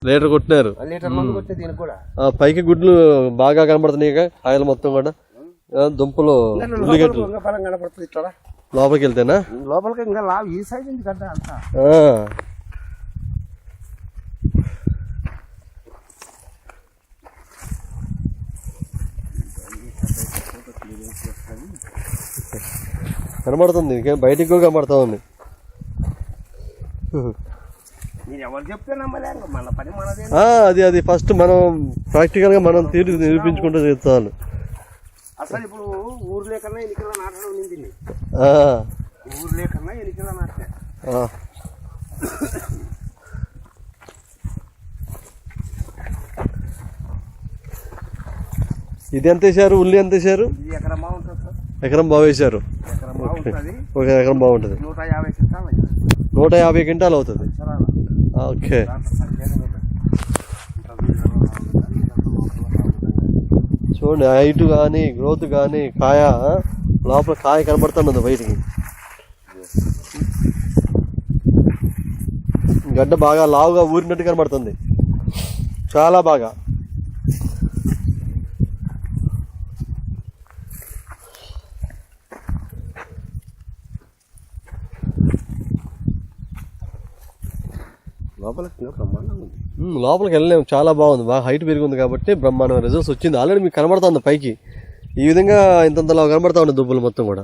Litre కొట్టినారు. పైకి గుడ్లు బాగా కనబడుతున్నాయి, కాయలు మొత్తం కూడా. దుంపలు ఉల్లిగడ్డలు లోపలికి వెళ్తేనా? లోపలికి ఇంకా ఈ సైజ్ ఉంది గడ్డ అంతా. కనబడుతుంది, ఇంకేం బయటికి కూడా కనబడతా ఉంది. అది ఫస్ట్ మనం ప్రాక్టికల్ గా మనం నిరూపించుకుంటూ చెప్తాను. అసలు ఇప్పుడు ఊరు లేకన్నా ఎన్నికల నాటడం నిండింది. ఊరు లేకన్నా ఎన్నికల నాటే. ఇది ఎంత వేసారు? ఉల్లి ఎంత వేసారు? ఎకరం బాగుంటుంది సార్. ఎకరం బాగా వేసారు. ఒక ఎకరం బాగుంటుంది. 150 క్వింటాల్ అవుతుంది. ఓకే. చూడండి, హైట్ కానీ గ్రోత్ కానీ, కాయ లోపల కాయ కనబడుతున్నది బయటికి. గడ్డ బాగా లావుగా ఊరినట్టు కనబడుతుంది, చాలా బాగా. లోపలికి వెళ్ళలేము, చాలా బాగుంది, బాగా హైట్ పెరిగింది కాబట్టి బ్రహ్మాండమైన రిజల్ట్స్ వచ్చింది. ఆల్రెడీ మీకు కనబడుతుంది పైకి ఈ విధంగా ఇంతంతలా కనబడతా ఉంది దుబ్బులు మొత్తం కూడా.